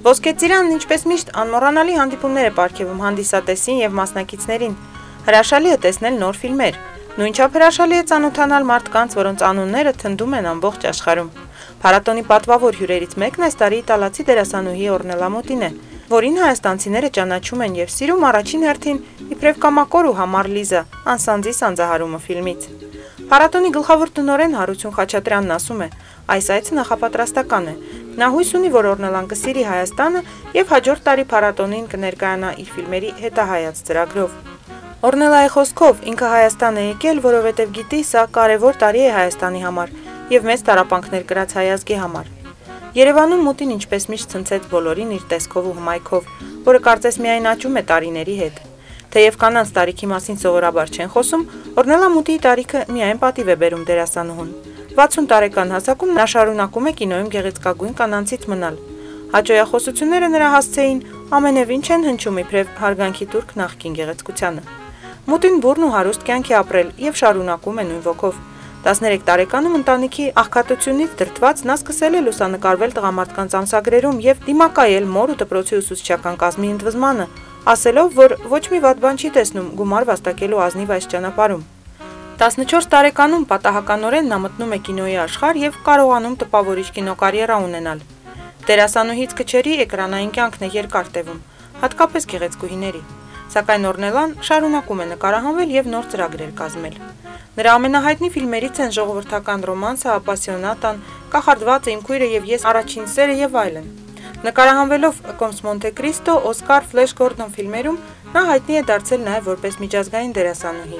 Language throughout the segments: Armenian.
Ոսկե ծիրանն ինչպես միշտ անմոռանալի հանդիպումներ է պարգևում հանդիսատեսին եւ մասնակիցներին։ Հրաշալի է տեսնել նոր ֆիլմեր։ Նույնչափ հրաշալի է ծանոթանալ մարդկանց, որոնց անունները թնդում են ամբողջ աշխարհում։ Փառատոնի պատվավոր հյուրերից մեկն այս տարի իտալացի դերասանուհի Օրնելա Մուտին է, որին հայաստանցիները ճանաչում են եւ սիրում առաջին հերթին իբրև կամակոր ու համառ Լիզա, Անսանձի սանձահարումը ֆիլմից։ Փառատոնի գլխավոր տնօրեն Հարություն Խաչատրյանն ասում է. այս այցը նախապատրաստական է։ Նա հույս ունի, որ Օրնելան կսիրի Հայաստանը եւ հաջորդ տարի փառատոնին կներկայանա իր ֆիլմերի հետահայաց ծրագրով։ Օրնելայի խոսքով ինքը Հայաստան է եկել, որովհետեւ գիտի, սա կարևոր տարի է Հայաստանի համար եւ մեծ տառապանքներ կրած հայ ազգի համար։ Երևանում Մուտին ինչպես միշտ ցնցեց բոլորին իր տեսքով ու հմայքով, որը կարծես միայն աճում է տարիների հետ։ Թեև կանանց տարիքի մասին սովորաբար չեն խոսում, Օրնելա Մուտիի տարիքը միայն պատիվ է բերում դերասանուհուն։ 60 տարեկան հասակում նա շարունակում է կինոյում գեղեցկագույն կանանցից մնալ։ Հաճոյախոսությունները նրա հասցեին ամենևին չեն հնչում իբրև հարգանքի տուրք նախկին գեղեցկությանը։ Մուտին բուռն ու հարուստ կյանք է ապրել եւ շարունակում է նույն ոգով։ 13 տարեկանում ընտանիքի աղքատությունից դրդված նա սկսել է լուսանկարվել տղամարդկանց ամսագրերում եւ դիմակայել մոր ու դպրոցի ուսուցչական կազմի ընդվզմանը, ասելով, որ ոչ մի վատ բան չի տեսնում գումար վաստակելու ազնիվ այս ճանապարհում։ 14 տարեկանում պատահականորեն նա մտնում է կինոյի աշխարհ եւ կարողանում տպավորիչ կինոկարիերա ունենալ։ Դերասանուհից քչերի էկրանային կյանքն է երկար տևում, հատկապես գեղեցկուհիների։ Սակայն Օրնելան շարունակում է նկարահանվել եւ նոր ծրագրեր կազմել։ Նրա ամենահայտնի ֆիլմերից են ժողովրդական ռոմանսը, ապասիոնատան, Կախարդվածը, Իմ քույրը եւ ես, Առաջին սերը եւ այլն։ Նկարահանվելով Կոմս Մոնտե Կրիստո, Օսկար, Ֆլեշ Գորդոն ֆիլմերում նա հայտնի է դարձել նաեւ որպես միջազգային դերասանուհի։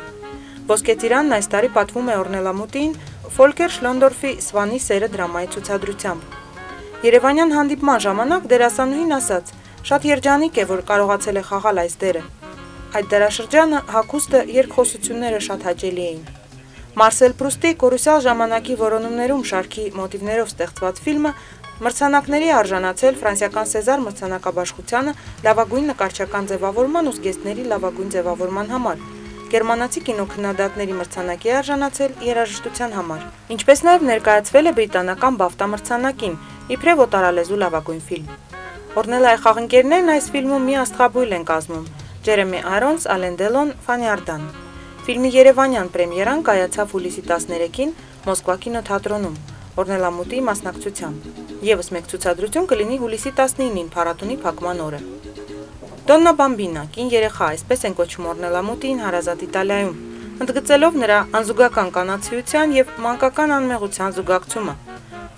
Ոսկե ծիրանն այս տարի պատվում է Օրնելա Մուտիին Ֆոլկեր Շլոնդորֆի Սվանի սերը դրամայի ցուցադրությամբ։ Երևանյան հանդիպման ժամանակ դերասանուհին ասաց. «Շատ երջանիկ է, որ կարողացել է խաղալ այս դերը։ Այդ դարաշրջանը հագուստը, երկխոսությունները շատ հաճելի էին»։ Մարսել Պրուստի Կորուսյալ ժամանակի որոնումներում շարքի մոտիվներով ստեղծված ֆիլմը մրցանակների արժանացել ֆրանսիական Սեզար մրցանակաբաշխությանը լավագույն նկարչական ձևավորման ու զգեստների լավագույն ձևավորման համար։ Գերմանացի կինոքննադատների մրցանակի արժանացել երաժշտության համար, ինչպես նաև ներկայացվել է բրիտանական Բաֆտա մրցանակին, իբրև օտարալեզու լավագույն ֆիլմ։ Օրնելայի խաղընկերներն այս ֆիլմում մի աստղաբույլ են կազմում՝ Ջերեմի Արոնս, Ալեն Դելոն, Ֆանի Արդան։ Ֆիլմի երևանյան պրեմիերան կայացավ հուլիսի 13-ին Մոսկվա կինոթատրոնում Օրնելա Մուտիի մասնակցությամբ։ Եվս մեկ ցուցադրություն կլինի հուլիսի 19-ին փառատոնի փակման օրը։ Դոննա Բամբինա, կին երեխա, այսպես են կոչում Օրնելա Մուտիին հարազատ Իտալիայում, ընդգծելով նրա անզուգական կանացիության եւ մանկական անմեղության զուգակցումը։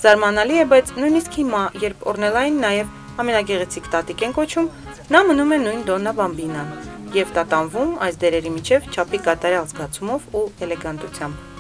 Զարմանալի է, բայց նույնիսկ հիմա, երբ Օրնելային նաեւ ամենագեղեցիկ տատիկ են կոչում, նա մնում է նույն Դոննա Բամբինան եւ տատանվում այս դերերի միջև չափի կատարյալ զգացումով ու էլեգանտությամբ։